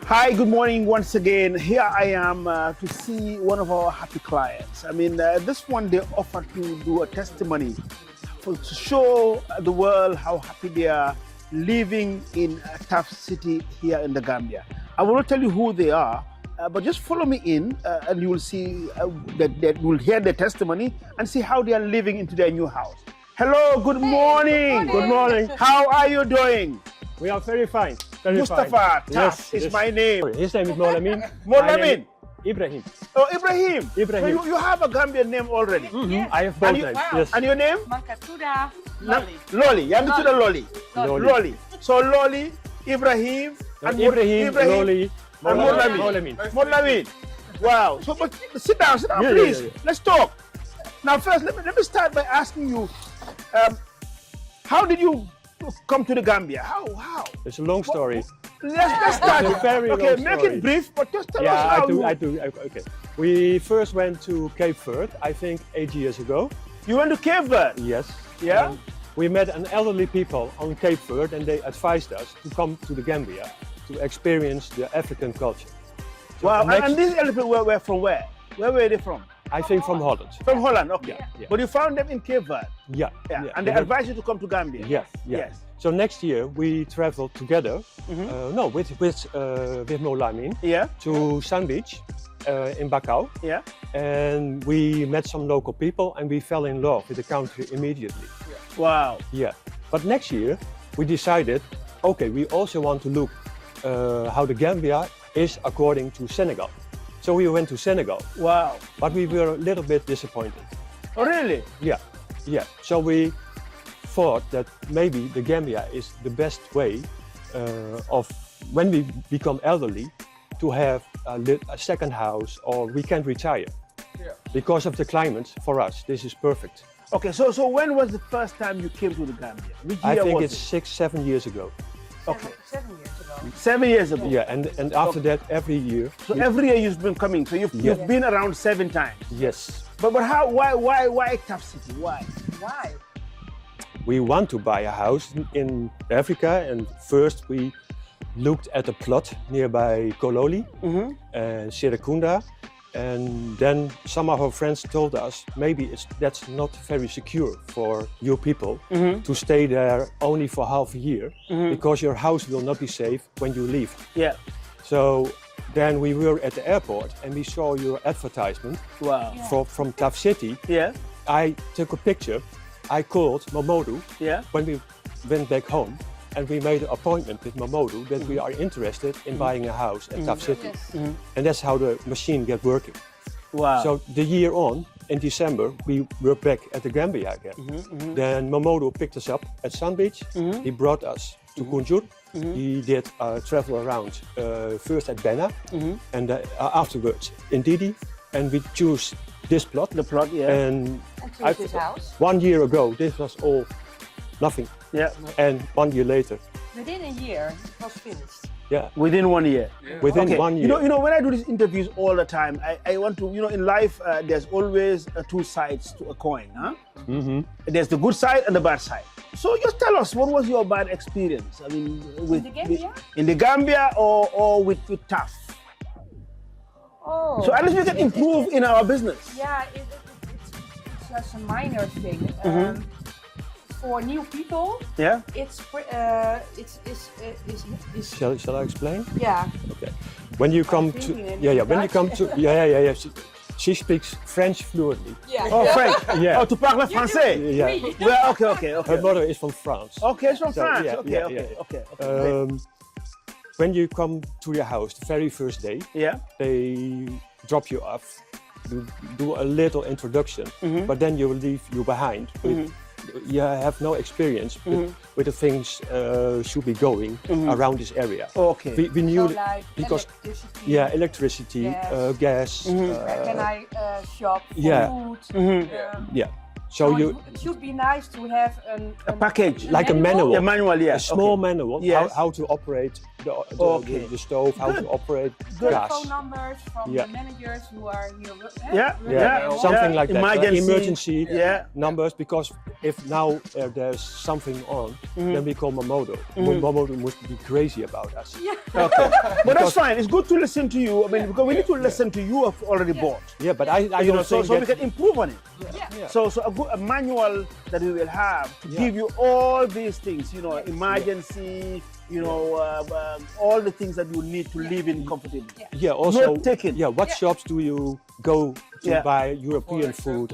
Hi, good morning once again. Here I am to see one of our happy clients. I mean, this one they offered to do a testimony to show the world how happy they are living in TAF City here in the Gambia. I will not tell you who they are, but just follow me in and you will see that you will hear their testimony and see how they are living into their new house. Hello, good morning. Good morning. How are you doing? We are very fine. Very Mustafa fine. TAF is my name. His name is Modou. Modou. Ibrahim. Oh, Ibrahim. Ibrahim. So you have a Gambian name already. Yes. I have both names. Wow. Yes. And your name? Mankatuda Loli. Loli. You have to the Loli. Loli. Loli. So Loli, Ibrahim, and Ibrahim, Loli, and Modou. Wow. So, but sit down, Yeah, please. yeah. Let's talk. Now, first, let me start by asking you, how did you come to the Gambia? How? It's a long story. Let's start. It's a very okay, long make story. it brief, but just tell us Yeah, how I do. Okay. We first went to Cape Verde, I think 8 years ago. You went to Cape Verde? Yes. Yeah? And we met an elderly people on Cape Verde and they advised us to come to the Gambia to experience the African culture. So Wow, next- and these elephants were from where? Where were they from? I think from Holland. From Holland, okay. Yeah. But you found them in Cape Verde? Yeah. Yeah. And they were- advised you to come to Gambia? Yes. So next year we traveled together, with Modou Yeah? to Sun Beach in Bacau, Yeah? and we met some local people and we fell in love with the country immediately. Wow. Yeah. But next year we decided, okay, we also want to look how the Gambia is according to Senegal. So we went to Senegal, Wow. but we were a little bit disappointed. Oh, really? Yeah. So we thought that maybe the Gambia is the best way of when we become elderly to have a second house or we can retire. Yeah. Because of the climate, for us, this is perfect. Okay, so when was the first time you came to the Gambia? Which I year think was it's it? 6-7 years ago. Okay. 7 years ago. 7 years ago? Yeah, and after that, every year. So every year you've been coming, so you've been around 7 times. Yes. But why TAF City? Why? Why? We want to buy a house in Africa, and first we looked at a plot nearby Kololi and Serekunda, and then some of our friends told us maybe that's not very secure for you people to stay there only for half a year because your house will not be safe when you leave. Yeah. So then we were at the airport and we saw your advertisement Wow. from TAF City. Yeah? I took a picture. I called Modou Yeah? when we went back home, and we made an appointment with Modou that we are interested in buying a house at TAF City. Yes. And that's how the machine get working. Wow. So the year on, in December, we were back at the Gambia again. Then Modou picked us up at Sun Beach. He brought us to Kunjur. He did travel around, first at Bena, and afterwards in Didi. And we chose this plot. The plot, yeah. And And to his house. 1 year ago, this was all nothing. Yeah. And 1 year later, Within a year, it was finished. yeah, Within 1 year. within Okay. 1 year. You know, when I do these interviews all the time, I want to, in life, there's always two sides to a coin, huh? There's the good side and the bad side. So just tell us, what was your bad experience? I mean, with the Gambia? in the Gambia or with TAF? Oh. So at least we can improve in our business. Yeah, it's just a minor thing. For new people, Yeah. it's Shall I explain? yeah. Okay. When you come to thinking in when you Dutch. come to she speaks French fluently. Yeah. Oh, French. Yeah. Oh, tu parles français. Yeah. Well, okay. Her mother is from France. Okay, it's from So, France. yeah, Okay. yeah. When you come to your house the very first day, Yeah. they drop you off, do a little introduction, but then you will leave you behind. You have no experience with the things should be going around this area. Okay. We knew So like because electricity. electricity, Yes. gas. Where can I shop for yeah. food? Yeah. So it should be nice to have a package, like a manual. A manual, yeah. A small manual, Yes. how to operate the stove, how to operate gas. phone numbers from the managers who are here. Yeah. Something like that. Emergency. Numbers, because if now there's something on, then we call Modou. Modou must be crazy about us. Yeah. Okay. But that's fine. It's good to listen to you. I mean, because we need to listen to you have already bought. Yeah, but I You know, don't think so we can improve on it. Yeah. So a manual that we will have to give you all these things, you know, emergency, you know, all the things that you need to live in comfortably. Yeah, also, Not taken. What shops do you go to buy European food?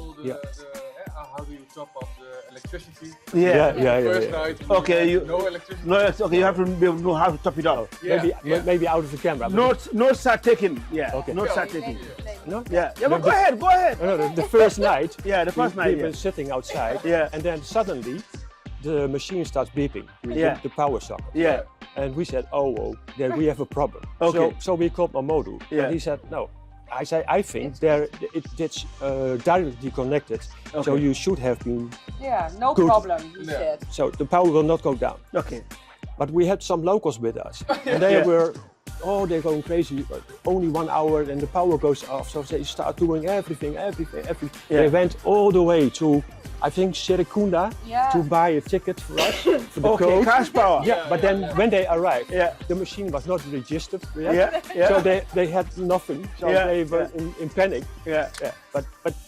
How do you top up the electricity? Yeah. Night, Okay, no electricity. No, okay, you have to know how to top it up. Maybe out of the camera. No start taking. Yeah. Okay. No start taking. No? Yeah. But go ahead. No, the first night. Yeah, the first night. We were sitting outside. Yeah. And then suddenly, the machine starts beeping with the power socket. Yeah. And we said, then we have a problem. Okay. So we called Modou. Yeah. And he said, no. I think it's directly connected. Okay. So you should have been. Yeah, no Good. problem, he said. So the power will not go down. Okay. But we had some locals with us, and they were, they're going crazy. Only 1 hour, and the power goes off. So they start doing everything. Yeah. They went all the way to, I think, Serene Yeah. to buy a ticket for us for the Okay, code. cash power. Yeah, but then when they arrived, Yeah. the machine was not registered yet. Yeah. So they had nothing. So they were in panic. Yeah. But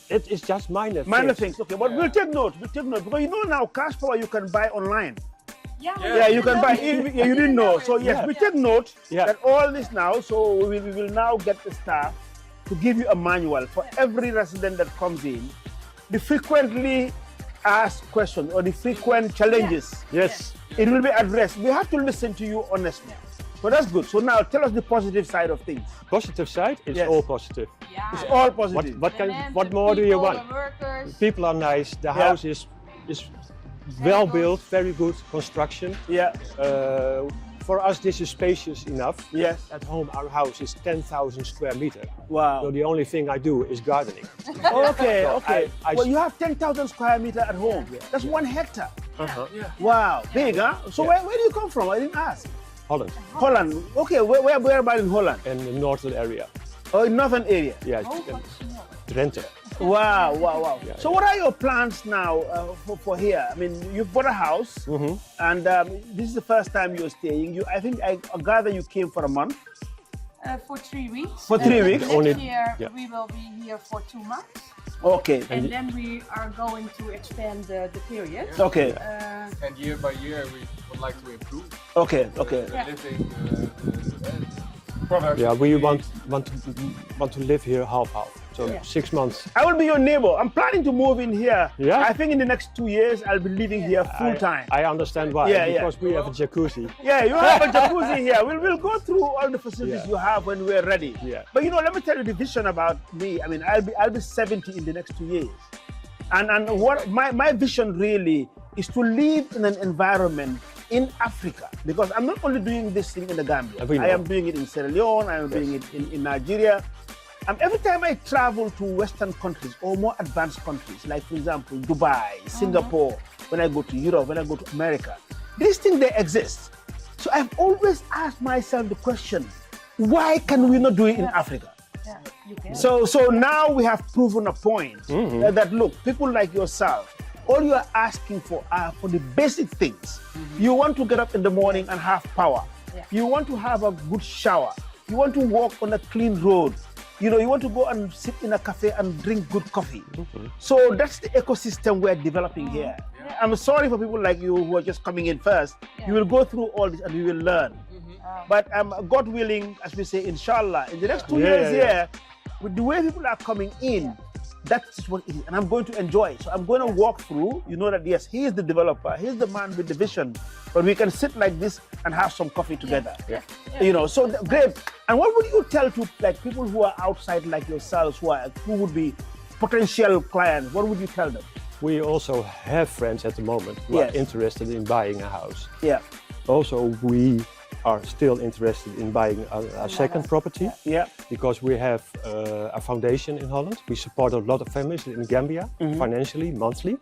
it is just minor things. Okay, but we'll take note. Because you know now cash power you can buy online. Yeah, You can buy. You didn't know. So yes, we take note that all this now. So we will now get the staff to give you a manual for every resident that comes in. The frequently asked questions or the frequent challenges. Yes. It will be addressed. We have to listen to you honestly. So that's good. So now tell us the positive side of things. Positive side, it's Yes. all positive. Yeah. It's all positive. What more do you want? The workers. People are nice. The house is well built, very good construction. Yeah. For us, this is spacious enough. Yes. At home, our house is 10,000 square meters. Wow. So the only thing I do is gardening. Okay. So Okay. I Well, you have 10,000 square meters at home. That's 1 hectare. Yeah. Wow. Big, huh? So where do you come from? I didn't ask. Holland Holland. Okay. Where about in Holland? and the northern area. Oh, in northern area. Yeah, Oh, what's more? Drenthe. Wow. So what are your plans now for here? I mean, you've bought a house, and this is the first time you're staying. I think I gather you came for a month. For 3 weeks. For 3 weeks? Next year we will be here for 2 months. Okay. And then we are going to expand the period. Okay. And year by year, we would like to improve Okay. the living, the products. Yeah, we want to live here half. So 6 months. I will be your neighbor. I'm planning to move in here. Yeah? I think in the next 2 years I'll be living here full time. I understand why. Because we have a jacuzzi. Yeah, you have a jacuzzi here. We'll go through all the facilities you have when we're ready. Yeah. But you know, let me tell you the vision about me. I mean, I'll be 70 in the next 2 years. And what my vision really is to live in an environment in Africa, because I'm not only doing this thing in the Gambia. I am doing it in Sierra Leone, I am doing it in Nigeria. Every time I travel to Western countries or more advanced countries, like for example, Dubai, Singapore, when I go to Europe, when I go to America, these things, they exist. So I've always asked myself the question, why can we not do it in Africa? Yeah, you can. So now we have proven a point that look, people like yourself, all you are asking for are for the basic things. You want to get up in the morning and have power. Yeah. You want to have a good shower. You want to walk on a clean road. You know, you want to go and sit in a cafe and drink good coffee. So that's the ecosystem we're developing here. Yeah. I'm sorry for people like you who are just coming in first. You will go through all this and you will learn. But God willing, as we say, inshallah, in the next 2 years here, with the way people are coming in, that's what it is, and I'm going to enjoy it. So I'm going to walk through, you know that yes, he is the developer, he's the man with the vision, but we can sit like this and have some coffee together. You know, so great. And what would you tell to like people who are outside like yourselves, who would be potential clients? What would you tell them? We also have friends at the moment who are interested in buying a house. Yeah. Also, we are still interested in buying a second property, Yeah. because we have a foundation in Holland. We support a lot of families in Gambia financially, monthly.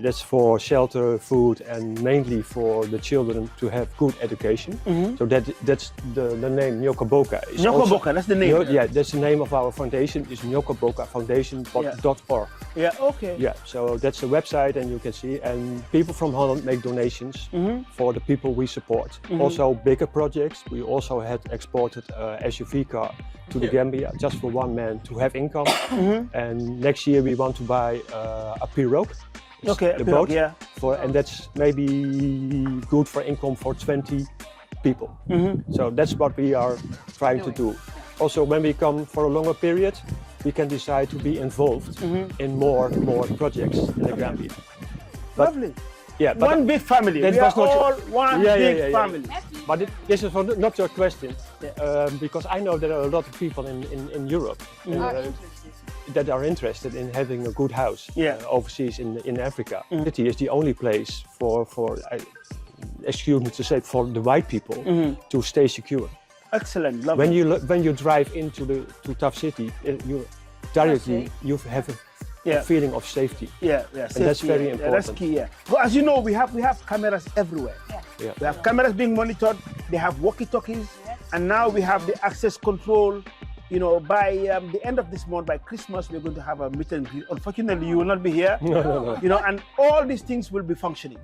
That's for shelter, food, and mainly for the children to have good education. So that's the name Nyokoboka. Nyokoboka, that's the name. Yeah, that's the name of our foundation. Is nyokobokafoundation.org. Yeah, okay. Yeah, so that's the website, and you can see. And people from Holland make donations for the people we support. Also, bigger projects. We also had exported a SUV car to the Gambia just for one man to have income. And next year we want to buy a pirogue. Okay, the boat. Yeah. And that's maybe good for income for 20 people. So that's what we are trying to do. Also, when we come for a longer period, we can decide to be involved in more projects in the Gambia. Lovely. Yeah, but one big family. That We was are not all one big family. But this is not your question, because I know there are a lot of people in Europe that are interested in having a good house overseas in Africa. City is the only place for excuse me to say, for the white people to stay secure. Excellent, lovely. When you drive into TAF City, you directly have a feeling of safety. Safety, and that's very important. That's key. Yeah. Well, as you know, we have cameras everywhere. We have cameras being monitored. They have walkie-talkies, and now we have the access control. You know, by the end of this month, by Christmas, we're going to have a meet and greet. Unfortunately, you will not be here. No. You know, and all these things will be functioning.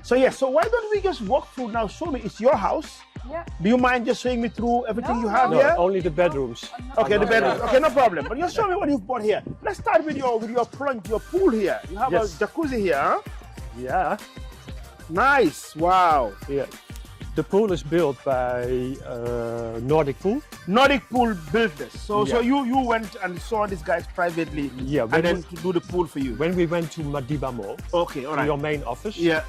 So so why don't we just walk through now? Show me, it's your house. Yeah. Do you mind just showing me through everything you have here? No, only the bedrooms. Okay, the bedrooms. Okay, no problem. But just show me what you've bought here. Let's start with your plunge, your pool here. You have a jacuzzi here, huh? Yeah. Nice. Wow. Yeah. The pool is built by Nordic Pool. Nordic Pool built this. So you went and saw these guys privately. Yeah. And then to do the pool for you. When we went to Madiba Mall. Okay, all right. Your main office. Yeah.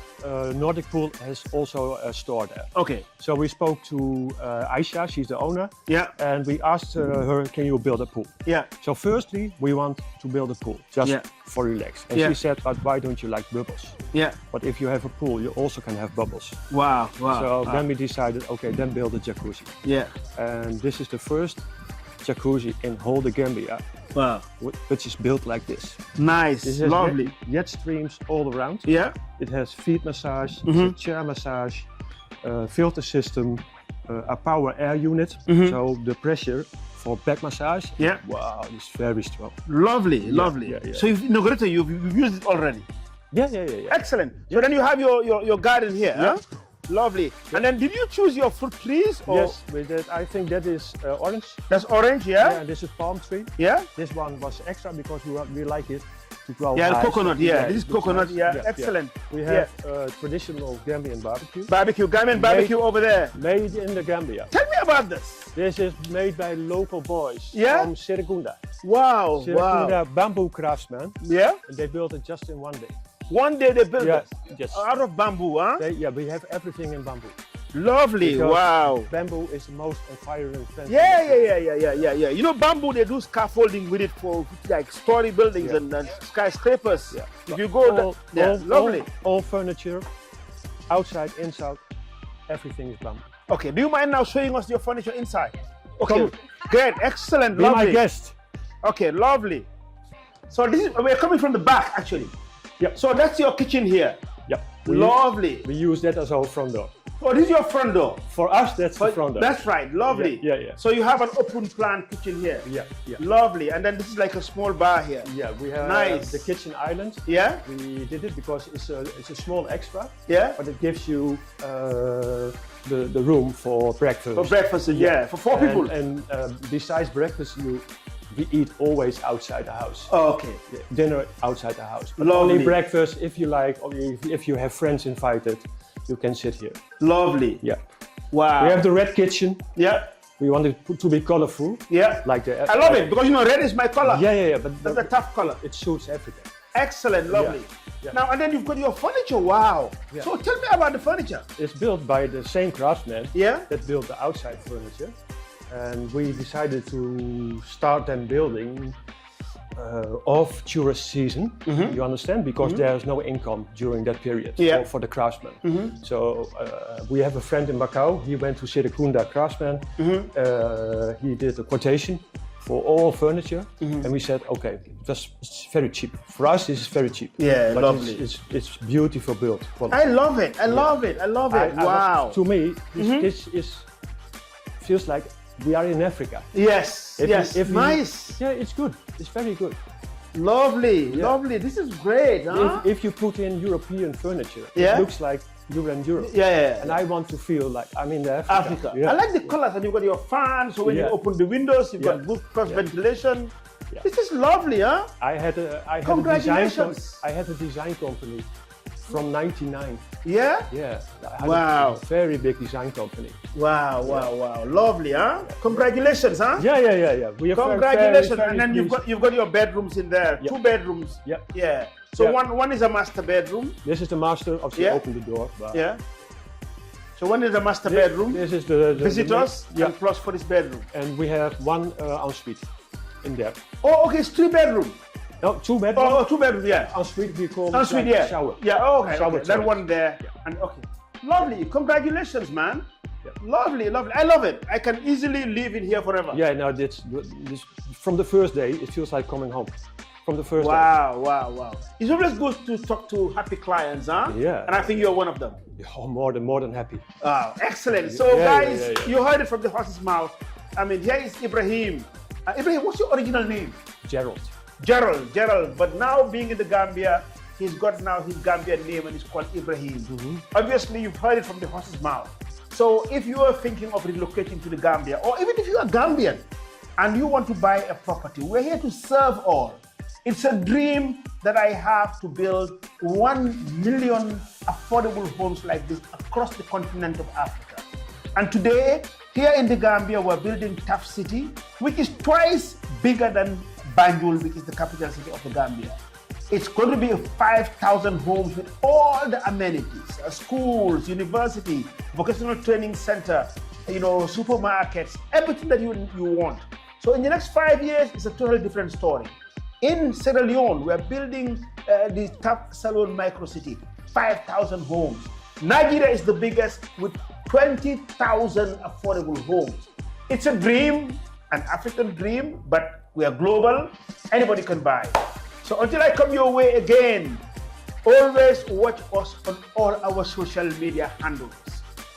Nordic Pool has also a store there. Okay. So we spoke to Aisha, she's the owner. Yeah. And we asked her, can you build a pool? Yeah. So firstly, we want to build a pool just for relax. And she said, but why don't you like bubbles? Yeah. But if you have a pool, you also can have bubbles. Wow. So then we decided, okay, then build a jacuzzi. Yeah. And this is the first jacuzzi in whole the Gambia. Wow. Which is built like this. Nice. This has lovely. Jet streams all around. Yeah. It has feet massage, chair massage, filter system, a power air unit. So the pressure for back massage. Yeah. Wow, it's very strong. Lovely. Yeah. So you've used it already. Yeah. Excellent. So then you have your garden here. Huh? Lovely. And then did you choose your fruit trees? Or? Yes, we did. I think that is orange. That's orange, yeah? Yeah, this is palm tree. Yeah? This one was extra because we like it to grow high. The coconut, this is coconut, excellent. We have traditional Gambian barbecue. Gambian barbecue over there. Made in the Gambia. Tell me about this. This is made by local boys from Serene. Wow, Serene bamboo craftsmen. Yeah? And they built it just in one day. One day they built it? Yes. Out of bamboo, huh? We have everything in bamboo. Lovely, because wow. Bamboo is the most environment friendly. Yeah. You know, bamboo, they do scaffolding with it for like story buildings and skyscrapers. Yeah. If you go lovely. All furniture, outside, inside, everything is bamboo. Okay, do you mind now showing us your furniture inside? Okay, great, excellent, Be lovely. my guest. Okay, lovely. So we're coming from the back actually. Yep. So that's your kitchen here. Yep. Lovely. We use that as our front door. Oh, this is your front door. For us, that's the front door. That's right, lovely. Yeah. So you have an open plan kitchen here. Yeah. Lovely. And then this is like a small bar here. Yeah, we have the kitchen island. Yeah. We did it because it's a small extra. Yeah. But it gives you the room for breakfast. For breakfast, for 4 people. And besides breakfast, we eat always outside the house. Oh, okay. Dinner outside the house. But lovely. Only breakfast if you like, or if you have friends invited, you can sit here. Lovely. Yeah. Wow. We have the red kitchen. Yeah. We want it to be colorful. Yeah. Like I love it because red is my color. Yeah. But that's a tough color. It suits everything. Excellent, lovely. Yeah. Now and then you've got your furniture. Wow. Yeah. So tell me about the furniture. It's built by the same craftsman that built the outside furniture. And we decided to start them building off tourist season. You understand? Because there's no income during that period for the craftsman. So we have a friend in Macau. He went to Serekunda craftsman. He did a quotation for all furniture, and we said, okay, it's very cheap. For us, this is very cheap. Yeah, but lovely. It's beautiful built. I love it. I love it. Wow. To me, this feels like we are in Africa. Yes. Nice. Yeah, it's good. It's very good. Lovely. This is great. Huh? If you put in European furniture, it looks like you're in Europe. Yeah. And I want to feel like I'm in Africa. I like the colors, and you've got your fans, so when you open the windows, you've got good cross ventilation. This is lovely, huh? I had a design company from '99. Yeah? Yeah. Wow. A very big design company. Wow. Lovely, huh? Congratulations, huh? Yeah. We are congratulations. very and then you've got your bedrooms in there. 2 bedrooms. Yeah. So one is a master bedroom. This is the master. Obviously, open the door. But So one is a master bedroom. This is the visitors and plus for this bedroom. And we have one ensuite in there. Oh, okay. It's 3 bedroom. No, 2 bedrooms. Oh, 2 bedrooms. Yeah. Ensuite we call ensuite. Like shower. Yeah. Oh, okay. Shower. That one there. And okay. Lovely. Congratulations, man. Yeah. Lovely. I love it. I can easily live in here forever. Yeah. Now this from the first day, it feels like coming home. From the first day. Wow. It's always good to talk to happy clients, huh? Yeah. And I think you're one of them. Oh, more than happy. Oh, excellent. So guys, you heard it from the horse's mouth. I mean, here is Ibrahim. Ibrahim, what's your original name? Gerald. But now being in the Gambia, he's got now his Gambian name and it's called Ibrahim. Obviously, you've heard it from the horse's mouth. So if you are thinking of relocating to the Gambia, or even if you are Gambian and you want to buy a property, we're here to serve all. It's a dream that I have to build 1 million affordable homes like this across the continent of Africa. And today, here in the Gambia, we're building TAF City, which is twice bigger than Banjul, which is the capital city of the Gambia. It's going to be 5,000 homes with all the amenities, schools, university, vocational training center, supermarkets, everything that you want. So in the next 5 years, it's a totally different story. In Sierra Leone, we're building the TAF Salone Micro City, 5,000 homes. Nigeria is the biggest with 20,000 affordable homes. It's a dream, an African dream, but we are global. Anybody can buy. So until I come your way again, always watch us on all our social media handles.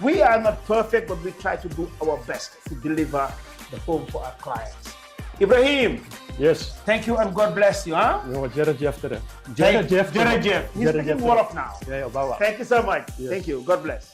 We are not perfect, but we try to do our best to deliver the home for our clients. Ibrahim. Yes. Thank you and God bless you, huh? Jeff. He's speaking Wolof now. Thank you so much. Yeah. Thank you. God bless.